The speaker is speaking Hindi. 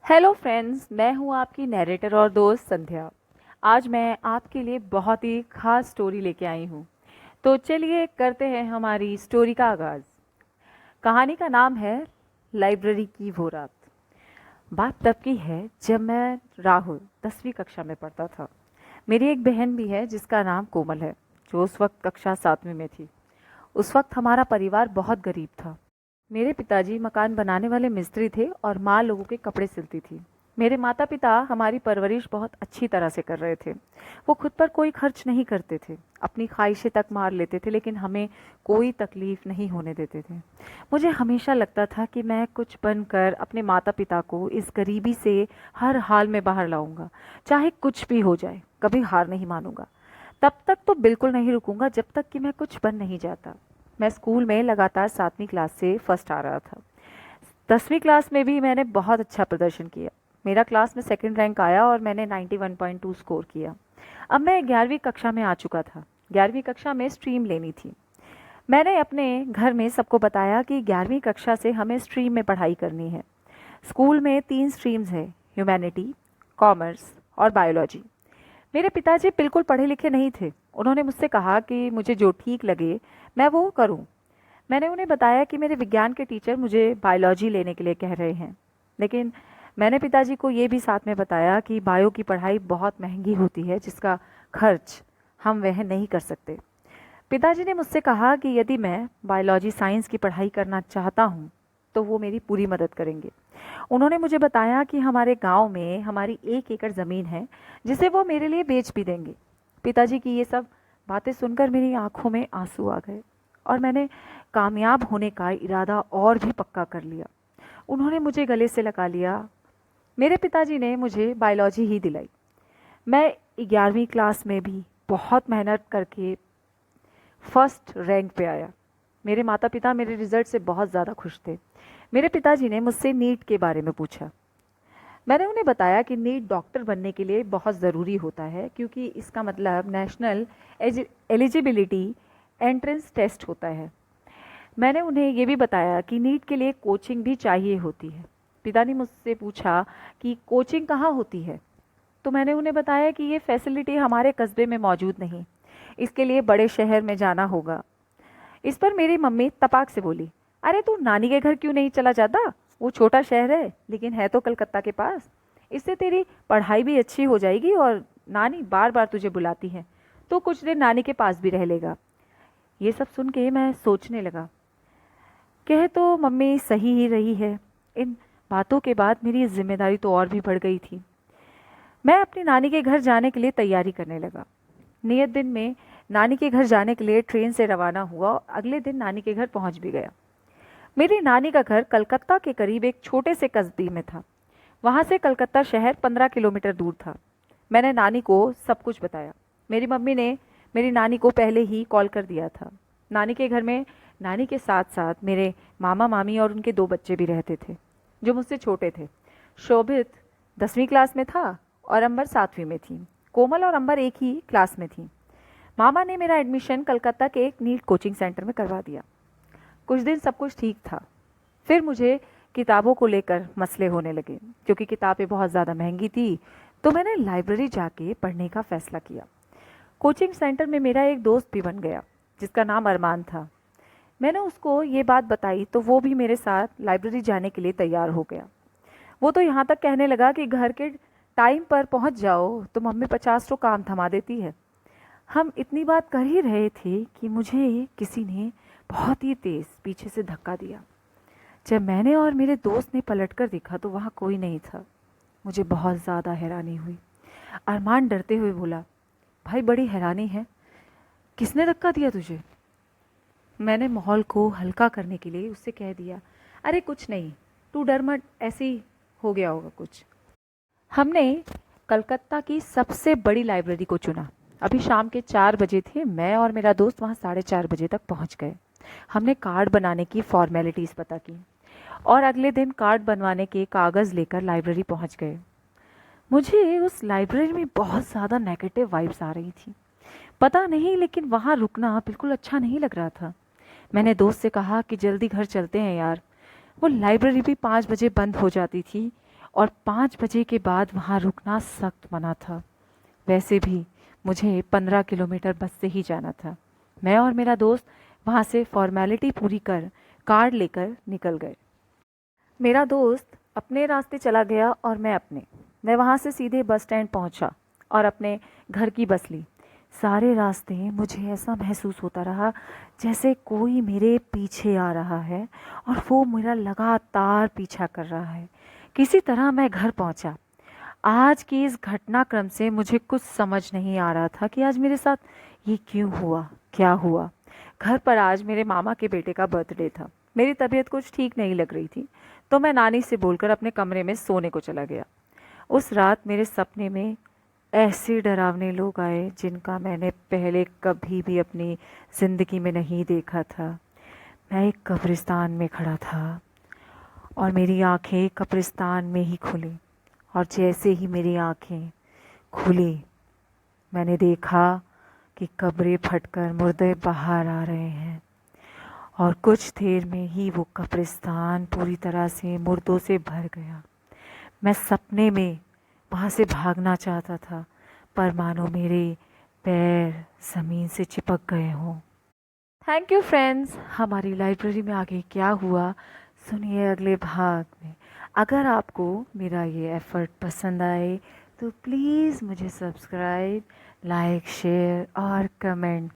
हेलो फ्रेंड्स, मैं हूं आपकी नैरेटर और दोस्त संध्या। आज मैं आपके लिए बहुत ही खास स्टोरी लेके आई हूं। तो चलिए करते हैं हमारी स्टोरी का आगाज़। कहानी का नाम है लाइब्रेरी की वो रात। बात तब की है जब मैं राहुल 10वीं कक्षा में पढ़ता था। मेरी एक बहन भी है जिसका नाम कोमल है, जो उस वक्त कक्षा 7वीं में थी। उस वक्त हमारा परिवार बहुत गरीब था। मेरे पिताजी मकान बनाने वाले मिस्त्री थे और माँ लोगों के कपड़े सिलती थी। मेरे माता पिता हमारी परवरिश बहुत अच्छी तरह से कर रहे थे। वो खुद पर कोई खर्च नहीं करते थे, अपनी ख्वाहिशें तक मार लेते थे, लेकिन हमें कोई तकलीफ नहीं होने देते थे। मुझे हमेशा लगता था कि मैं कुछ बनकर अपने माता पिता को इस गरीबी से हर हाल में बाहर लाऊंगा, चाहे कुछ भी हो जाए। कभी हार नहीं मानूंगा। तब तक तो बिल्कुल नहीं रुकूंगा जब तक कि मैं कुछ बन नहीं जाता। मैं स्कूल में लगातार 7वीं क्लास से फर्स्ट आ रहा था। 10वीं क्लास में भी मैंने बहुत अच्छा प्रदर्शन किया। मेरा क्लास में सेकंड रैंक आया और मैंने 91.2 स्कोर किया। अब मैं 11वीं कक्षा में आ चुका था। 11वीं कक्षा में स्ट्रीम लेनी थी। मैंने अपने घर में सबको बताया कि 11वीं कक्षा से हमें स्ट्रीम में पढ़ाई करनी है। स्कूल में 3 स्ट्रीम्स हैं, ह्यूमैनिटी, कॉमर्स और बायोलॉजी। मेरे पिताजी बिल्कुल पढ़े लिखे नहीं थे। उन्होंने मुझसे कहा कि मुझे जो ठीक लगे मैं वो करूं। मैंने उन्हें बताया कि मेरे विज्ञान के टीचर मुझे बायोलॉजी लेने के लिए कह रहे हैं, लेकिन मैंने पिताजी को ये भी साथ में बताया कि बायो की पढ़ाई बहुत महंगी होती है, जिसका खर्च हम वह नहीं कर सकते। पिताजी ने मुझसे कहा कि यदि मैं बायोलॉजी साइंस की पढ़ाई करना चाहता हूँ तो वो मेरी पूरी मदद करेंगे। उन्होंने मुझे बताया कि हमारे गांव में हमारी 1 एकड़ ज़मीन है, जिसे वो मेरे लिए बेच भी देंगे। पिताजी की ये सब बातें सुनकर मेरी आंखों में आंसू आ गए और मैंने कामयाब होने का इरादा और भी पक्का कर लिया। उन्होंने मुझे गले से लगा लिया। मेरे पिताजी ने मुझे बायोलॉजी ही दिलाई। मैं 11वीं क्लास में भी बहुत मेहनत करके फर्स्ट रैंक पे आया। मेरे माता पिता मेरे रिजल्ट से बहुत ज़्यादा खुश थे। मेरे पिताजी ने मुझसे नीट के बारे में पूछा। मैंने उन्हें बताया कि नीट डॉक्टर बनने के लिए बहुत ज़रूरी होता है, क्योंकि इसका मतलब नेशनल एलिजिबिलिटी एंट्रेंस टेस्ट होता है। मैंने उन्हें ये भी बताया कि नीट के लिए कोचिंग भी चाहिए होती है। पिता ने मुझसे पूछा कि कोचिंग कहाँ होती है, तो मैंने उन्हें बताया कि ये फैसिलिटी हमारे कस्बे में मौजूद नहीं, इसके लिए बड़े शहर में जाना होगा। इस पर मेरी मम्मी तपाक से बोली, अरे तू नानी के घर क्यों नहीं चला जाता? वो छोटा शहर है, लेकिन है तो कलकत्ता के पास। इससे तेरी पढ़ाई भी अच्छी हो जाएगी और नानी बार बार तुझे बुलाती है, तो कुछ दिन नानी के पास भी रह लेगा। ये सब सुन के मैं सोचने लगा, कह तो मम्मी सही ही रही है। इन बातों के बाद मेरी जिम्मेदारी तो और भी बढ़ गई थी। मैं अपनी नानी के घर जाने के लिए तैयारी करने लगा। नियत दिन में नानी के घर जाने के लिए ट्रेन से रवाना हुआ और अगले दिन नानी के घर पहुंच भी गया। मेरी नानी का घर कलकत्ता के करीब एक छोटे से कस्बे में था। वहां से कलकत्ता शहर 15 किलोमीटर दूर था। मैंने नानी को सब कुछ बताया। मेरी मम्मी ने मेरी नानी को पहले ही कॉल कर दिया था। नानी के घर में नानी के साथ साथ मेरे मामा मामी और उनके 2 बच्चे भी रहते थे, जो मुझसे छोटे थे। शोभित 10वीं क्लास में था और अंबर 7वीं में थी। कोमल और अंबर एक ही क्लास में थी। मामा ने मेरा एडमिशन कलकत्ता के एक नीट कोचिंग सेंटर में करवा दिया। कुछ दिन सब कुछ ठीक था। फिर मुझे किताबों को लेकर मसले होने लगे। क्योंकि किताबें बहुत ज़्यादा महंगी थी, तो मैंने लाइब्रेरी जाके पढ़ने का फैसला किया। कोचिंग सेंटर में मेरा एक दोस्त भी बन गया, जिसका नाम अरमान था। मैंने उसको ये बात बताई तो वो भी मेरे साथ लाइब्रेरी जाने के लिए तैयार हो गया। वो तो यहाँ तक कहने लगा कि घर के टाइम पर पहुँच जाओ तो मम्मी 50 तो काम थमा देती है। हम इतनी बात कर ही रहे थे कि मुझे किसी ने बहुत ही तेज पीछे से धक्का दिया। जब मैंने और मेरे दोस्त ने पलटकर देखा तो वहाँ कोई नहीं था। मुझे बहुत ज़्यादा हैरानी हुई। अरमान डरते हुए बोला, भाई बड़ी हैरानी है, किसने धक्का दिया तुझे? मैंने माहौल को हल्का करने के लिए उससे कह दिया, अरे कुछ नहीं, तू डर मत, ऐसे ही हो गया होगा कुछ। हमने कलकत्ता की सबसे बड़ी लाइब्रेरी को चुना। अभी शाम के 4 बजे थे। मैं और मेरा दोस्त वहाँ 4:30 बजे तक पहुँच गए। हमने कार्ड बनाने की फॉर्मेलिटीज़ पता की और अगले दिन कार्ड बनवाने के कागज़ लेकर लाइब्रेरी पहुँच गए। मुझे उस लाइब्रेरी में बहुत ज़्यादा नेगेटिव वाइब्स आ रही थी। पता नहीं, लेकिन वहाँ रुकना बिल्कुल अच्छा नहीं लग रहा था। मैंने दोस्त से कहा कि जल्दी घर चलते हैं यार। वो लाइब्रेरी भी 5 बजे बंद हो जाती थी और 5 बजे के बाद वहाँ रुकना सख्त मना था। वैसे भी मुझे 15 किलोमीटर बस से ही जाना था। मैं और मेरा दोस्त वहाँ से फॉर्मेलिटी पूरी कर कार्ड लेकर निकल गए। मेरा दोस्त अपने रास्ते चला गया और मैं अपने। मैं वहाँ से सीधे बस स्टैंड पहुँचा और अपने घर की बस ली। सारे रास्ते मुझे ऐसा महसूस होता रहा जैसे कोई मेरे पीछे आ रहा है और वो मेरा लगातार पीछा कर रहा है। किसी तरह मैं घर पहुँचा। आज की इस घटनाक्रम से मुझे कुछ समझ नहीं आ रहा था कि आज मेरे साथ ये क्यों हुआ, क्या हुआ। घर पर आज मेरे मामा के बेटे का बर्थडे था। मेरी तबीयत कुछ ठीक नहीं लग रही थी, तो मैं नानी से बोलकर अपने कमरे में सोने को चला गया। उस रात मेरे सपने में ऐसे डरावने लोग आए जिनका मैंने पहले कभी भी अपनी ज़िंदगी में नहीं देखा था। मैं एक कब्रिस्तान में खड़ा था और मेरी आंखें कब्रिस्तान में ही खुली, और जैसे ही मेरी आंखें खुली मैंने देखा कि कब्रें फटकर मुर्दे बाहर आ रहे हैं, और कुछ देर में ही वो कब्रिस्तान पूरी तरह से मुर्दों से भर गया। मैं सपने में वहाँ से भागना चाहता था, पर मानो मेरे पैर ज़मीन से चिपक गए हों। Thank you friends. हमारी लाइब्रेरी में आगे क्या हुआ सुनिए अगले भाग में। अगर आपको मेरा ये एफ़र्ट पसंद आए तो प्लीज़ मुझे सब्सक्राइब, लाइक, शेयर और कमेंट